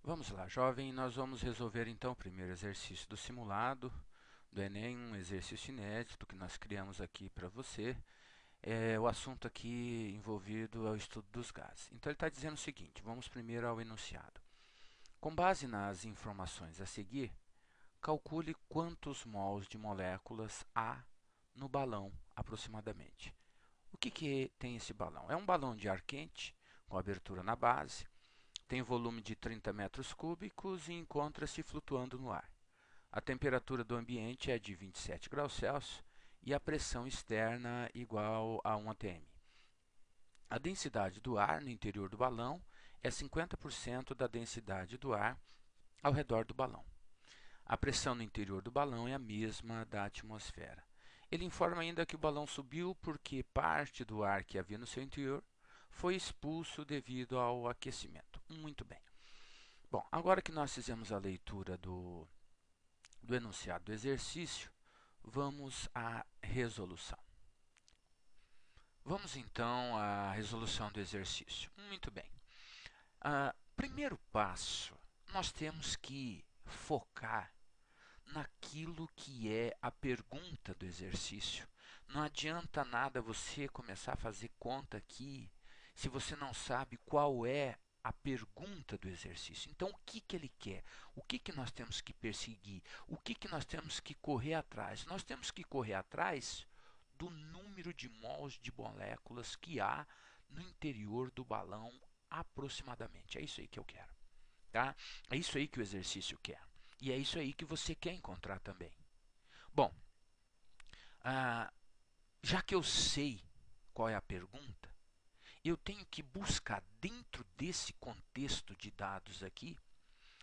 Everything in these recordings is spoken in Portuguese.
Vamos lá, jovem, nós vamos resolver então o primeiro exercício do simulado do Enem, um exercício inédito que nós criamos aqui para você. O assunto aqui envolvido é o estudo dos gases. Então ele está dizendo o seguinte, vamos primeiro ao enunciado. Com base nas informações a seguir, calcule quantos mols de moléculas há no balão aproximadamente. O que tem esse balão? É um balão de ar quente, com abertura na base, tem volume de 30 metros cúbicos e encontra-se flutuando no ar. A temperatura do ambiente é de 27 graus Celsius e a pressão externa igual a 1 atm. A densidade do ar no interior do balão é 50% da densidade do ar ao redor do balão. A pressão no interior do balão é a mesma da atmosfera. Ele informa ainda que o balão subiu porque parte do ar que havia no seu interior foi expulso devido ao aquecimento. Muito bem. Bom, agora que nós fizemos a leitura do enunciado do exercício, vamos à resolução. Vamos então à resolução do exercício. Muito bem. Primeiro passo, nós temos que focar naquilo que é a pergunta do exercício. Não adianta nada você começar a fazer conta aqui se você não sabe qual é a pergunta do exercício. Então, o que ele quer? O que nós temos que perseguir? O que nós temos que correr atrás? Nós temos que correr atrás do número de mols de moléculas que há no interior do balão aproximadamente. É isso aí que eu quero. Tá? É isso aí que o exercício quer. E é isso aí que você quer encontrar também. Bom, já que eu sei qual é a pergunta, eu tenho que buscar dentro desse contexto de dados aqui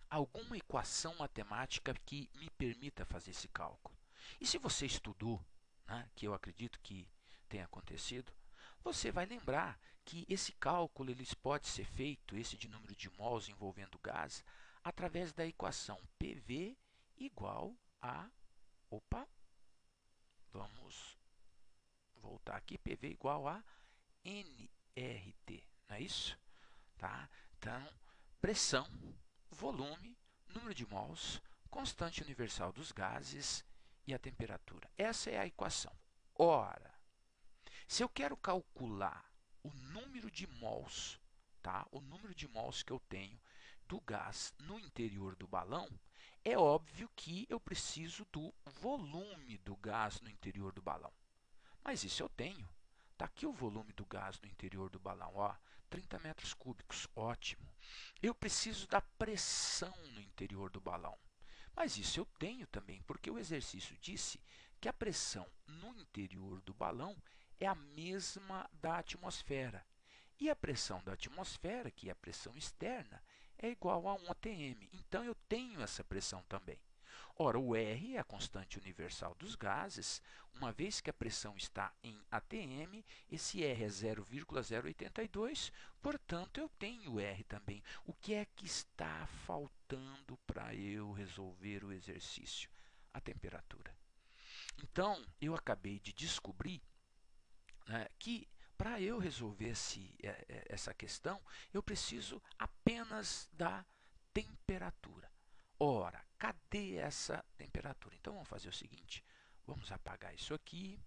alguma equação matemática que me permita fazer esse cálculo. E se você estudou, né, que eu acredito que tenha acontecido, você vai lembrar que esse cálculo ele pode ser feito, esse de número de mols envolvendo gás, através da equação PV igual a... Opa, vamos voltar aqui. PV igual a nRT, não é isso? Tá? Então, pressão, volume, número de mols, constante universal dos gases e a temperatura. Essa é a equação. Ora, se eu quero calcular o número de mols, tá? O número de mols que eu tenho do gás no interior do balão, é óbvio que eu preciso do volume do gás no interior do balão. Mas isso eu tenho. Está aqui o volume do gás no interior do balão, ó, 30 metros cúbicos, ótimo. Eu preciso da pressão no interior do balão. Mas isso eu tenho também, porque o exercício disse que a pressão no interior do balão é a mesma da atmosfera. E a pressão da atmosfera, que é a pressão externa, é igual a 1 atm. Então eu tenho essa pressão também. Ora, o R é a constante universal dos gases. Uma vez que a pressão está em atm, esse R é 0,082, portanto eu tenho R também. O que é que está faltando para eu resolver o exercício? A temperatura. Então, eu acabei de descobrir, né, que para eu resolver essa questão, eu preciso apenas da temperatura. Ora, cadê essa temperatura? Então vamos fazer o seguinte, vamos apagar isso aqui,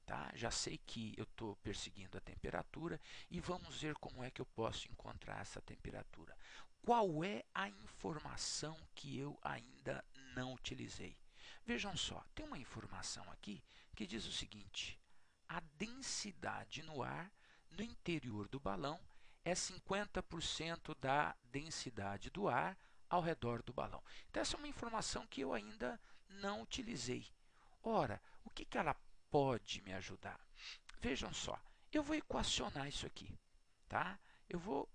tá? Já sei que eu estou perseguindo a temperatura e vamos ver como é que eu posso encontrar essa temperatura. Qual é a informação que eu ainda não utilizei? Vejam só, tem uma informação aqui que diz o seguinte: a densidade no ar no interior do balão é 50% da densidade do ar ao redor do balão. Então, essa é uma informação que eu ainda não utilizei. Ora, o que ela pode me ajudar? Vejam só, eu vou equacionar isso aqui. Tá? Eu vou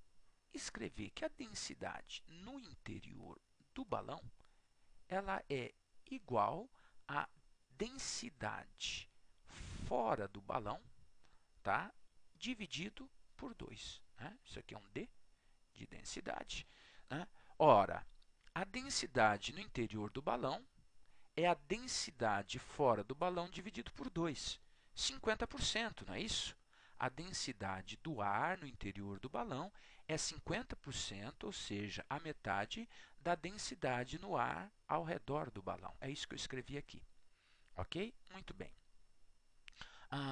escrever que a densidade no interior do balão ela é igual à densidade fora do balão, tá? Dividido por 2. Né? Isso aqui é um D de densidade. Né? Ora, a densidade no interior do balão é a densidade fora do balão dividido por 2. 50%, não é isso? a densidade do ar no interior do balão é 50%, ou seja, a metade da densidade no ar ao redor do balão. É isso que eu escrevi aqui. Ok? Muito bem.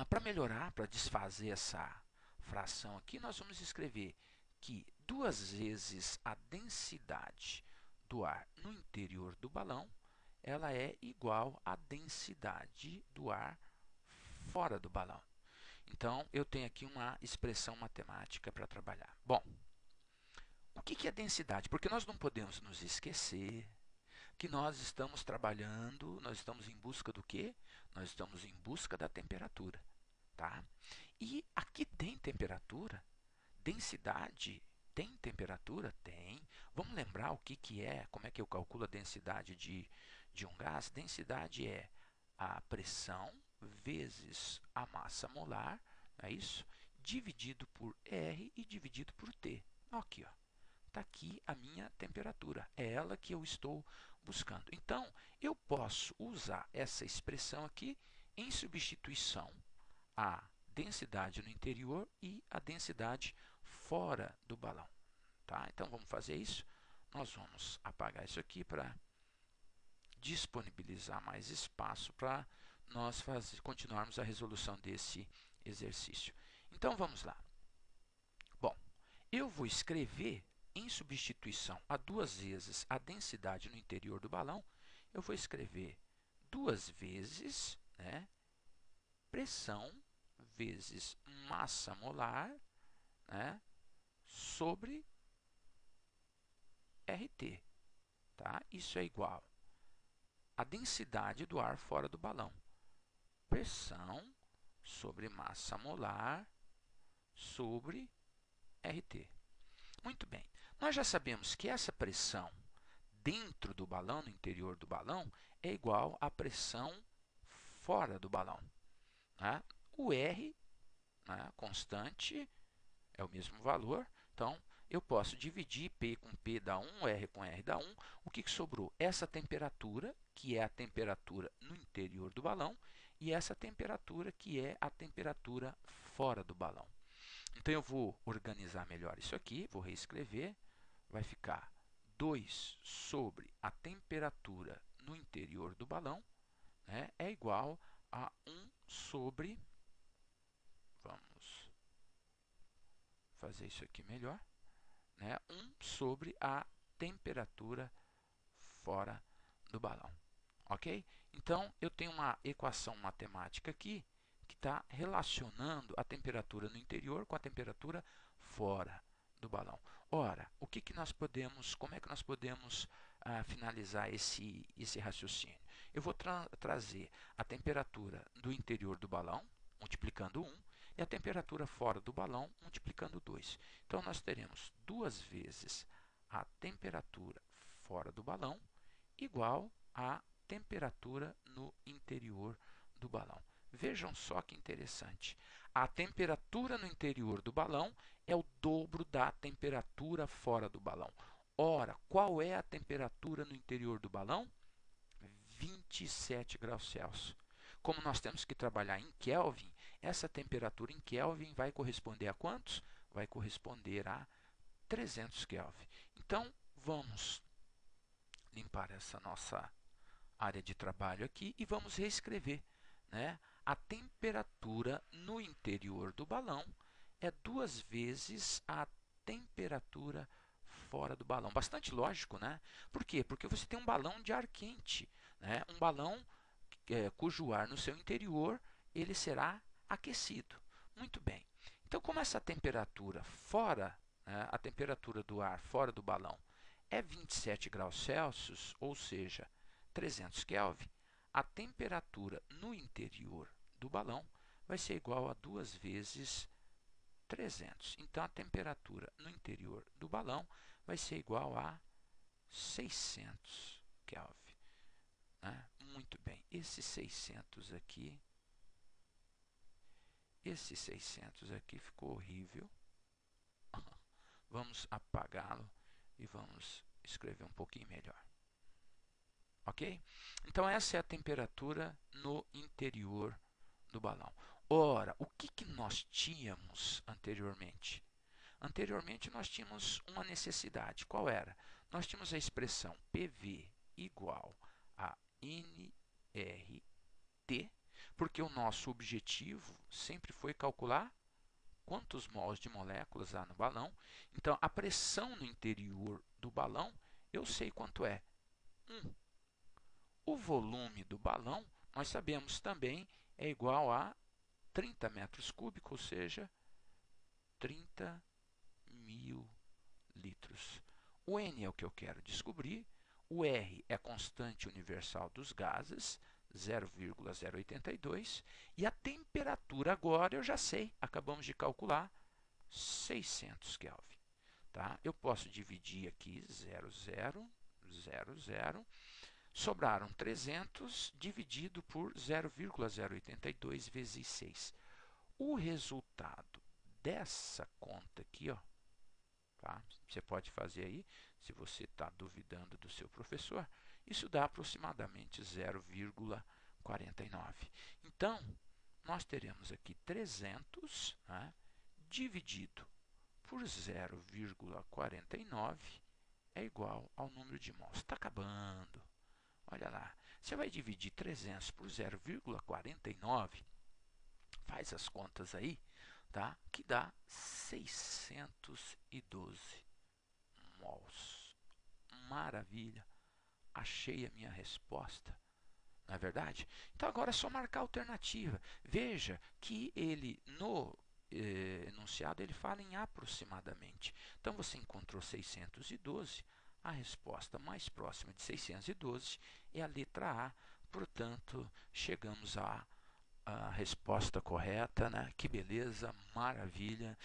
Para melhorar, para desfazer essa fração aqui, nós vamos escrever que 2 vezes a densidade do ar no interior do balão, ela é igual à densidade do ar fora do balão. Então, eu tenho aqui uma expressão matemática para trabalhar. Bom, o que é densidade? Porque nós não podemos nos esquecer que nós estamos trabalhando, nós estamos em busca do quê? Nós estamos em busca da temperatura, tá? E aqui tem temperatura, densidade tem temperatura? Tem. Vamos lembrar o que é, como é que eu calculo a densidade de um gás? Densidade é a pressão vezes a massa molar, não é isso? Dividido por R e dividido por T. Aqui, ó. Está aqui a minha temperatura. É ela que eu estou buscando. Então, eu posso usar essa expressão aqui em substituição à densidade no interior e a densidade fora do balão. Tá? Então, vamos fazer isso. Nós vamos apagar isso aqui para disponibilizar mais espaço para nós continuarmos a resolução desse exercício. Então, vamos lá. Bom, eu vou escrever em substituição a 2 vezes a densidade no interior do balão, eu vou escrever 2 vezes, né, pressão vezes massa molar, né, sobre RT. Tá? Isso é igual à densidade do ar fora do balão. Pressão sobre massa molar sobre RT. Muito bem. Nós já sabemos que essa pressão dentro do balão, no interior do balão, é igual à pressão fora do balão. Né? O R, né, constante, é o mesmo valor. Então, eu posso dividir P com P dá 1, R com R dá 1. O que sobrou? Essa temperatura, que é a temperatura no interior do balão, e essa temperatura, que é a temperatura fora do balão. Então, eu vou organizar melhor isso aqui, vou reescrever. Vai ficar 2 sobre a temperatura no interior do balão, né, é igual a 1 sobre, vamos fazer isso aqui melhor, né, 1 sobre a temperatura fora do balão. Ok? Então, eu tenho uma equação matemática aqui que está relacionando a temperatura no interior com a temperatura fora do balão. Ora, como é que nós podemos finalizar esse raciocínio? Eu vou trazer a temperatura do interior do balão, multiplicando 1, e a temperatura fora do balão, multiplicando 2. Então, nós teremos 2 vezes a temperatura fora do balão igual a temperatura no interior do balão. Vejam só que interessante. A temperatura no interior do balão é o dobro da temperatura fora do balão. Ora, qual é a temperatura no interior do balão? 27 graus Celsius. Como nós temos que trabalhar em Kelvin, essa temperatura em Kelvin vai corresponder a quantos? Vai corresponder a 300 Kelvin. Então, vamos limpar essa nossa área de trabalho aqui e vamos reescrever, né? A temperatura no interior do balão é 2 vezes a temperatura fora do balão. Bastante lógico, né? Por quê? Porque você tem um balão de ar quente, né? Um balão cujo ar no seu interior ele será aquecido. Muito bem. Então, como essa temperatura fora, né, a temperatura do ar fora do balão é 27 graus Celsius, ou seja, 300 Kelvin, a temperatura no interior do balão vai ser igual a 2 vezes 300. Então, a temperatura no interior do balão vai ser igual a 600 Kelvin. Né? Muito bem. Esse 600 aqui ficou horrível. Vamos apagá-lo e vamos escrever um pouquinho melhor. Ok? Então, essa é a temperatura no interior do balão. Ora, o que nós tínhamos anteriormente? Anteriormente nós tínhamos uma necessidade. Qual era? Nós tínhamos a expressão PV igual a nRT, porque o nosso objetivo sempre foi calcular quantos mols de moléculas há no balão. Então, a pressão no interior do balão, eu sei quanto é. 1. O volume do balão, nós sabemos também, é igual a 30 metros cúbicos, ou seja, 30.000 litros. O N é o que eu quero descobrir, o R é a constante universal dos gases, 0,082, e a temperatura agora eu já sei, acabamos de calcular, 600 Kelvin. Tá? Eu posso dividir aqui 0,000, sobraram 300 dividido por 0,082 vezes 6. O resultado dessa conta aqui, ó, tá? Você pode fazer aí, se você está duvidando do seu professor, isso dá aproximadamente 0,49. Então, nós teremos aqui 300, né, dividido por 0,49 é igual ao número de mols. Está acabando. Olha lá, você vai dividir 300 por 0,49, faz as contas aí, tá? Que dá 612 mols. Maravilha, achei a minha resposta, não é verdade? Então agora é só marcar a alternativa. Veja que ele no enunciado ele fala em aproximadamente. Então você encontrou 612, a resposta mais próxima de 612 é a letra A. Portanto, chegamos a resposta correta, né? Que beleza, maravilha.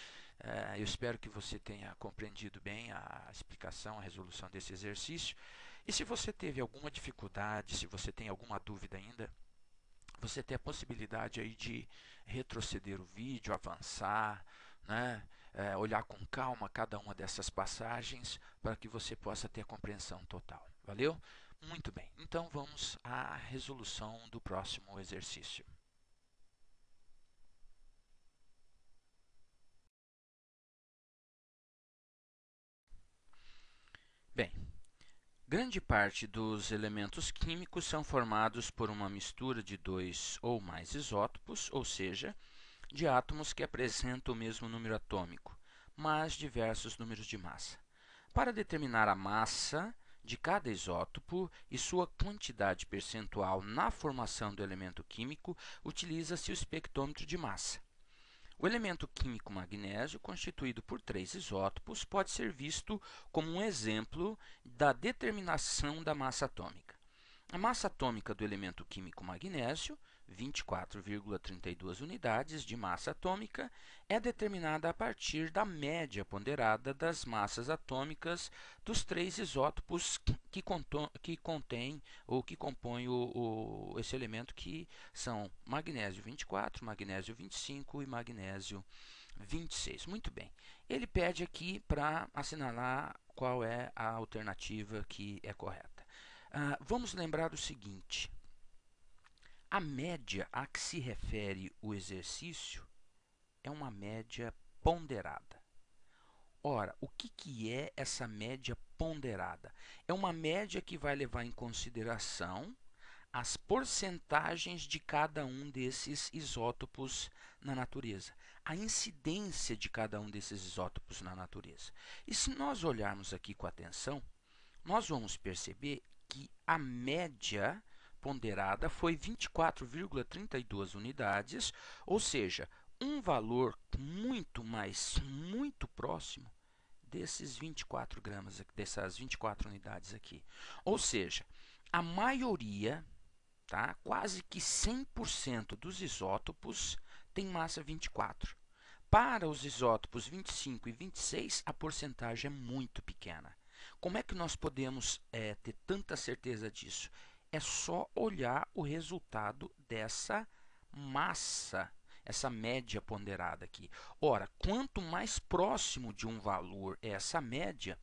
Eu espero que você tenha compreendido bem a explicação, a resolução desse exercício. E se você teve alguma dificuldade, se você tem alguma dúvida ainda, você tem a possibilidade aí de retroceder o vídeo, avançar, né? Olhar com calma cada uma dessas passagens para que você possa ter a compreensão total. Valeu? Muito bem. Então vamos à resolução do próximo exercício. Bem, grande parte dos elementos químicos são formados por uma mistura de dois ou mais isótopos, ou seja, de átomos que apresentam o mesmo número atômico, mas diversos números de massa. Para determinar a massa de cada isótopo e sua quantidade percentual na formação do elemento químico, utiliza-se o espectrômetro de massa. O elemento químico magnésio, constituído por 3 isótopos, pode ser visto como um exemplo da determinação da massa atômica. A massa atômica do elemento químico magnésio, 24,32 unidades de massa atômica, é determinada a partir da média ponderada das massas atômicas dos 3 isótopos que contêm ou que compõem esse elemento, que são magnésio 24, magnésio 25 e magnésio 26. Muito bem. Ele pede aqui para assinalar qual é a alternativa que é correta. Vamos lembrar o seguinte: a média a que se refere o exercício é uma média ponderada. Ora, o que é essa média ponderada? É uma média que vai levar em consideração as porcentagens de cada um desses isótopos na natureza, a incidência de cada um desses isótopos na natureza. E se nós olharmos aqui com atenção, nós vamos perceber que a média ponderada foi 24,32 unidades, ou seja, um valor muito próximo desses 24 gramas, dessas 24 unidades aqui. Ou seja, a maioria, tá, quase que 100% dos isótopos tem massa 24. Para os isótopos 25 e 26, a porcentagem é muito pequena. Como é que nós podemos ter tanta certeza disso? É só olhar o resultado dessa massa, essa média ponderada aqui. Ora, quanto mais próximo de um valor é essa média,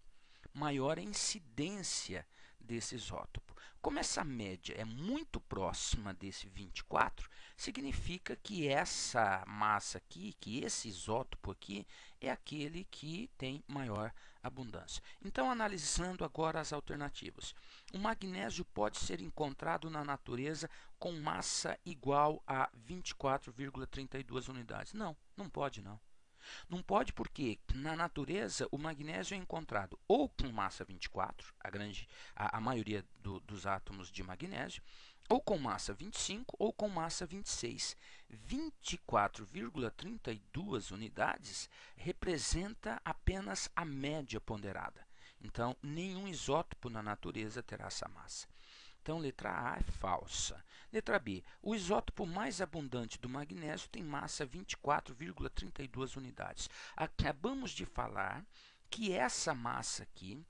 maior a incidência desse isótopo. Como essa média é muito próxima desse 24, significa que essa massa aqui, que esse isótopo aqui, é aquele que tem maior abundância. Então, analisando agora as alternativas. O magnésio pode ser encontrado na natureza com massa igual a 24,32 unidades. Não, não pode não. Não pode porque na natureza o magnésio é encontrado ou com massa 24, a maioria dos átomos de magnésio, ou com massa 25 ou com massa 26. 24,32 unidades representa apenas a média ponderada. Então, nenhum isótopo na natureza terá essa massa. Então, letra A é falsa. Letra B. O isótopo mais abundante do magnésio tem massa 24,32 unidades. Acabamos de falar que essa massa aqui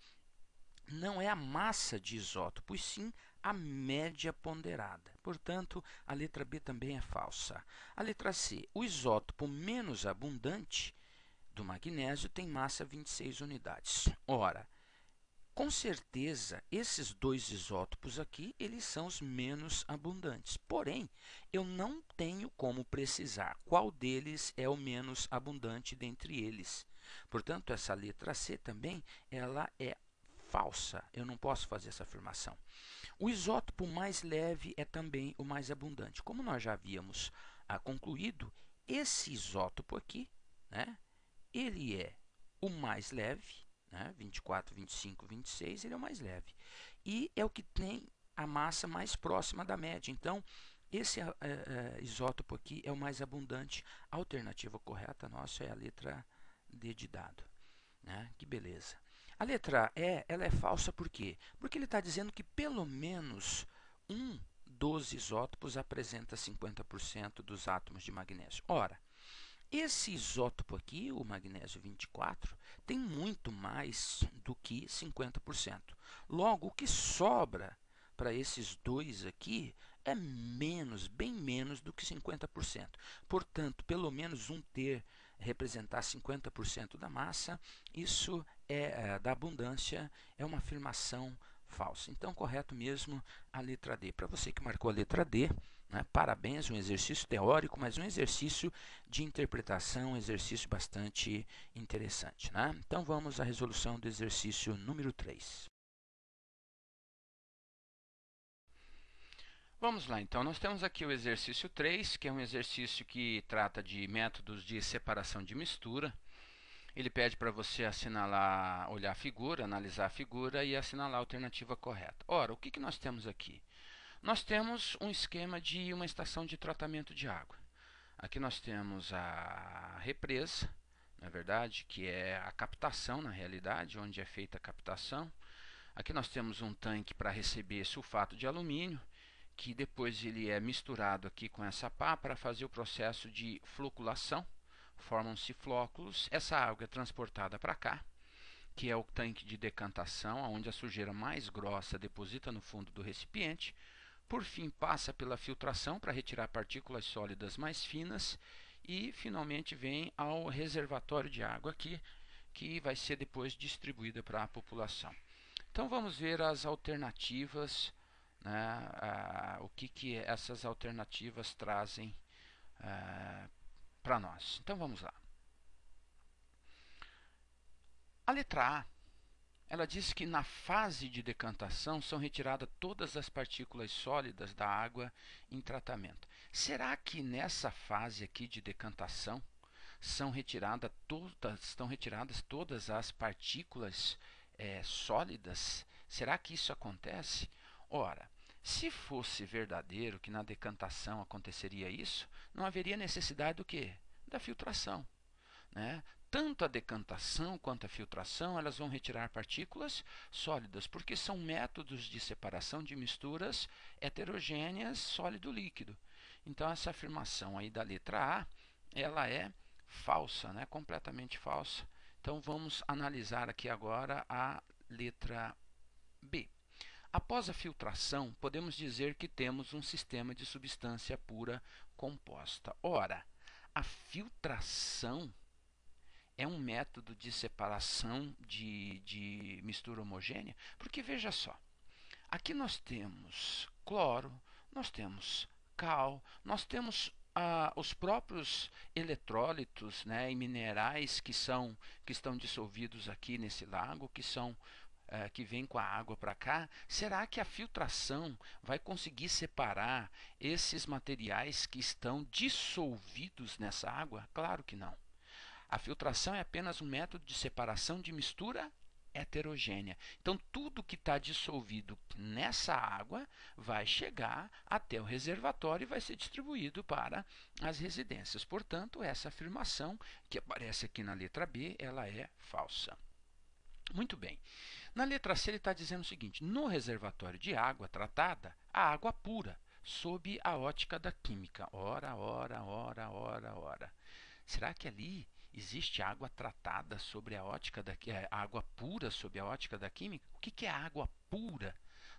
não é a massa de isótopo, e sim a média ponderada. Portanto, a letra B também é falsa. A letra C. O isótopo menos abundante do magnésio tem massa 26 unidades. Ora, com certeza, esses dois isótopos aqui, eles são os menos abundantes. Porém, eu não tenho como precisar qual deles é o menos abundante dentre eles. Portanto, essa letra C também, ela é falsa. Eu não posso fazer essa afirmação. O isótopo mais leve é também o mais abundante. Como nós já havíamos concluído, esse isótopo aqui, né, ele é o mais leve, 24, 25, 26, ele é o mais leve. E é o que tem a massa mais próxima da média. Então, esse isótopo aqui é o mais abundante. A alternativa correta nossa é a letra D de dado. Que beleza. A letra E, ela é falsa por quê? Porque ele está dizendo que pelo menos um dos isótopos apresenta 50% dos átomos de magnésio. Ora, esse isótopo aqui, o magnésio 24, tem muito mais do que 50%. Logo, o que sobra para esses dois aqui é menos, bem menos do que 50%. Portanto, pelo menos um ter representar 50% da massa, isso da abundância, é uma afirmação falsa. Então, correto mesmo a letra D. Para você que marcou a letra D, parabéns, um exercício teórico, mas um exercício de interpretação, um exercício bastante interessante. Então, vamos à resolução do exercício número 3. Vamos lá, então. Nós temos aqui o exercício 3, que é um exercício que trata de métodos de separação de mistura. Ele pede para você assinalar, olhar a figura, analisar a figura e assinalar a alternativa correta. Ora, o que nós temos aqui? Nós temos um esquema de uma estação de tratamento de água. Aqui nós temos a represa, não é verdade? Que é a captação, na realidade, onde é feita a captação. Aqui nós temos um tanque para receber sulfato de alumínio, que depois ele é misturado aqui com essa pá para fazer o processo de floculação. Formam-se flóculos. Essa água é transportada para cá, que é o tanque de decantação, onde a sujeira mais grossa deposita no fundo do recipiente. Por fim, passa pela filtração para retirar partículas sólidas mais finas e, finalmente, vem ao reservatório de água aqui, que vai ser depois distribuída para a população. Então, vamos ver as alternativas, o que essas alternativas trazem para nós. Então, vamos lá. A letra A, ela diz que na fase de decantação são retiradas todas as partículas sólidas da água em tratamento. Será que nessa fase aqui de decantação estão retiradas todas as partículas sólidas? Será que isso acontece? Ora, se fosse verdadeiro que na decantação aconteceria isso, não haveria necessidade do quê? Da filtração. Tanto a decantação quanto a filtração, elas vão retirar partículas sólidas, porque são métodos de separação de misturas heterogêneas sólido-líquido. Então, essa afirmação aí da letra A, ela é falsa, completamente falsa. Então, vamos analisar aqui agora a letra B. Após a filtração, podemos dizer que temos um sistema de substância pura composta. Ora, a filtração é um método de separação de mistura homogênea? Porque veja só, Aqui nós temos cloro, nós temos cal, nós temos os próprios eletrólitos, né, e minerais que estão dissolvidos aqui nesse lago, que vem com a água para cá. Será que a filtração vai conseguir separar esses materiais que estão dissolvidos nessa água? Claro que não. A filtração é apenas um método de separação de mistura heterogênea. Então, tudo que está dissolvido nessa água vai chegar até o reservatório e vai ser distribuído para as residências. Portanto, essa afirmação que aparece aqui na letra B, ela é falsa. Muito bem. Na letra C, ele está dizendo o seguinte: no reservatório de água tratada, a água pura, sob a ótica da química. Ora, ora, ora, ora, ora. Será que ali existe água tratada sobre a ótica água pura sob a ótica da química? O que é água pura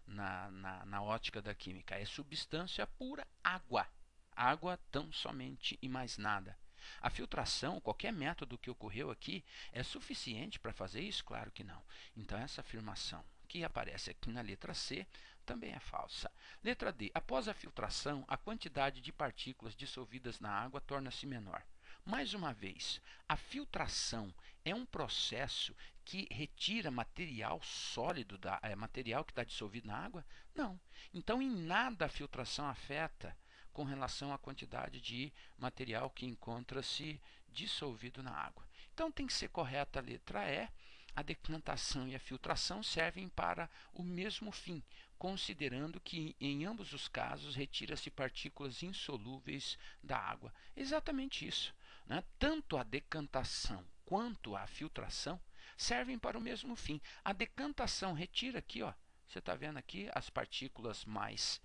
na ótica da química? É substância pura, água. Água tão somente e mais nada. A filtração, qualquer método que ocorreu aqui, é suficiente para fazer isso? Claro que não. Então, essa afirmação que aparece aqui na letra C também é falsa. Letra D. Após a filtração, a quantidade de partículas dissolvidas na água torna-se menor. Mais uma vez, a filtração é um processo que retira material sólido, material que está dissolvido na água? Não. Então, em nada a filtração afeta com relação à quantidade de material que encontra-se dissolvido na água. Então, tem que ser correta a letra E. A decantação e a filtração servem para o mesmo fim, considerando que em ambos os casos retira-se partículas insolúveis da água. Exatamente isso. Né? Tanto a decantação quanto a filtração servem para o mesmo fim. A decantação retira aqui, ó, você está vendo aqui as partículas mais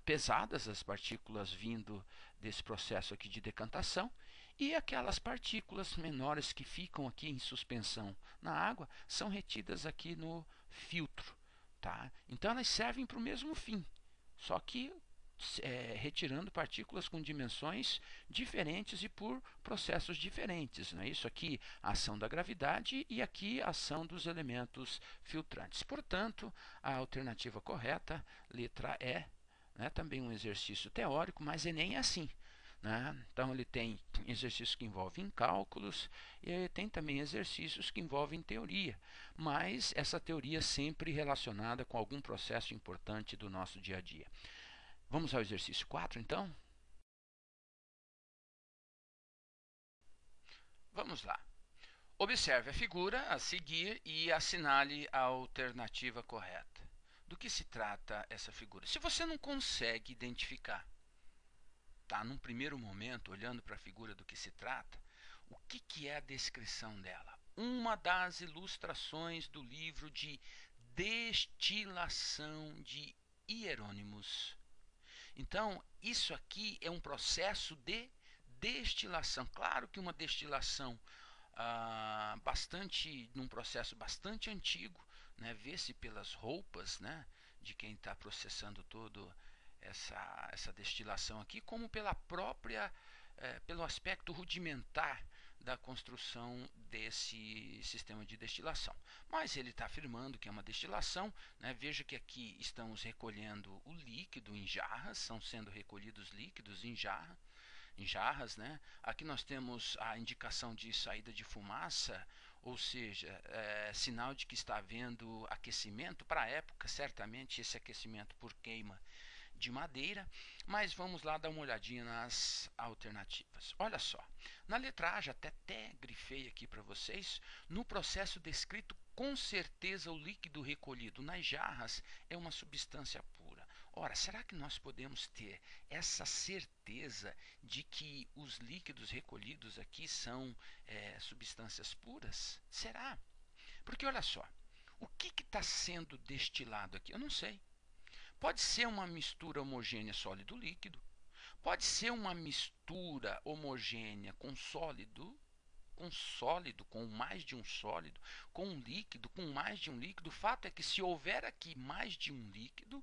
pesadas, as partículas vindo desse processo aqui de decantação, e aquelas partículas menores que ficam aqui em suspensão na água são retidas aqui no filtro. Tá? Então elas servem para o mesmo fim, só que retirando partículas com dimensões diferentes e por processos diferentes. Não é isso? Aqui a ação da gravidade e aqui a ação dos elementos filtrantes. Portanto, a alternativa correta, letra E, né, também um exercício teórico, mas Enem é assim. Né? Então, ele tem exercícios que envolvem cálculos e ele tem também exercícios que envolvem teoria, mas essa teoria sempre relacionada com algum processo importante do nosso dia a dia. Vamos ao exercício 4, então? Vamos lá. Observe a figura a seguir e assinale a alternativa correta. Do que se trata essa figura? Se você não consegue identificar, tá, num primeiro momento, olhando para a figura do que se trata, o que é a descrição dela? Uma das ilustrações do livro de destilação de Hierônimos. Então, isso aqui é um processo de destilação. Claro que uma destilação num processo bastante antigo, né, vê-se pelas roupas, né, de quem está processando todo essa destilação aqui, como pelo aspecto rudimentar da construção desse sistema de destilação. Mas ele está afirmando que é uma destilação. Né? Veja que aqui estamos recolhendo o líquido em jarras, estão sendo recolhidos líquidos em jarras. Né? Aqui nós temos a indicação de saída de fumaça, ou seja, sinal de que está havendo aquecimento. Para a época, certamente esse aquecimento por queima de madeira, mas vamos lá dar uma olhadinha nas alternativas. Olha só, na letra A, já até grifei aqui para vocês, no processo descrito, com certeza o líquido recolhido nas jarras é uma substância pura. Ora, será que nós podemos ter essa certeza de que os líquidos recolhidos aqui são substâncias puras? Será? Porque olha só, o que está sendo destilado aqui? Eu não sei. Pode ser uma mistura homogênea sólido-líquido, pode ser uma mistura homogênea com sólido, com mais de um sólido, com um líquido, com mais de um líquido. O fato é que se houver aqui mais de um líquido,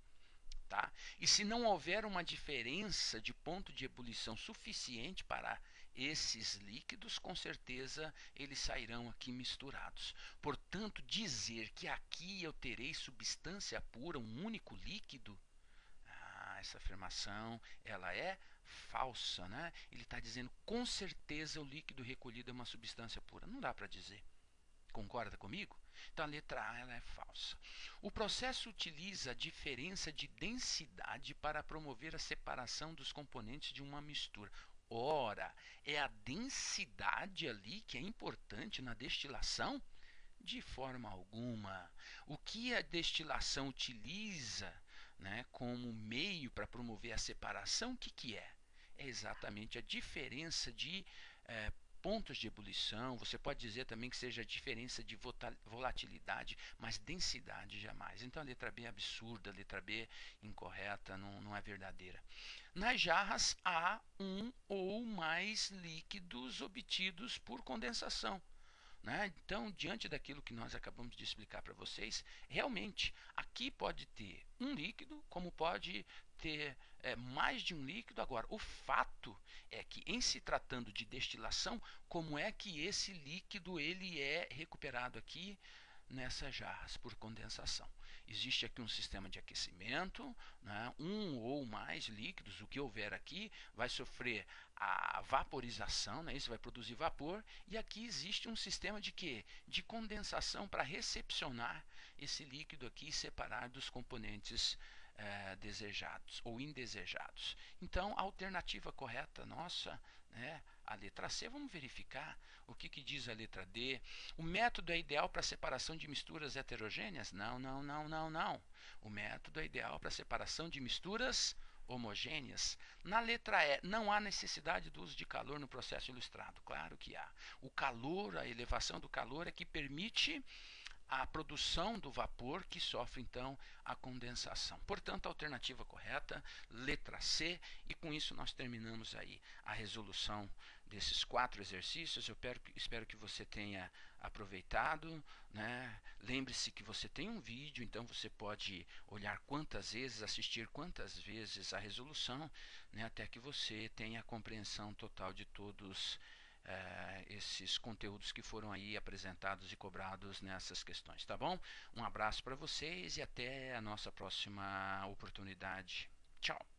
Tá? E se não houver uma diferença de ponto de ebulição suficiente para esses líquidos, com certeza eles sairão aqui misturados. Portanto, dizer que aqui eu terei substância pura, um único líquido, essa afirmação ela é falsa, né? Ele está dizendo com certeza o líquido recolhido é uma substância pura. Não dá para dizer. Concorda comigo? Então a letra A ela é falsa. O processo utiliza a diferença de densidade para promover a separação dos componentes de uma mistura. Ora, é a densidade ali que é importante na destilação? De forma alguma. O que a destilação utiliza, né, como meio para promover a separação, o que é? É exatamente a diferença de pontos de ebulição. Você pode dizer também que seja a diferença de volatilidade, mas densidade jamais. Então a letra B é absurda, a letra B é incorreta, não é verdadeira. Nas jarras há um ou mais líquidos obtidos por condensação. Né? Então, diante daquilo que nós acabamos de explicar para vocês, realmente aqui pode ter um líquido, como pode ter mais de um líquido. Agora, o fato é que, em se tratando de destilação, como é que esse líquido ele é recuperado aqui nessas jarras por condensação? Existe aqui um sistema de aquecimento, né? Um ou mais líquidos, o que houver aqui, vai sofrer a vaporização, né? Isso vai produzir vapor, e aqui existe um sistema de quê? De condensação para recepcionar esse líquido aqui e separar dos componentes desejados ou indesejados. Então, a alternativa correta nossa, né, a letra C. Vamos verificar o que diz a letra D. O método é ideal para separação de misturas heterogêneas? Não, não, não, não, não. O método é ideal para separação de misturas homogêneas. Na letra E, não há necessidade do uso de calor no processo ilustrado. Claro que há. O calor, a elevação do calor é que permite a produção do vapor que sofre então a condensação. Portanto, a alternativa correta, letra C, e com isso nós terminamos aí a resolução desses 4 exercícios. Eu espero que você tenha aproveitado, né? Lembre-se que você tem um vídeo, então você pode olhar quantas vezes, assistir quantas vezes a resolução, né? Até que você tenha a compreensão total de todos esses conteúdos que foram aí apresentados e cobrados nessas questões, tá bom? Um abraço para vocês e até a nossa próxima oportunidade. Tchau!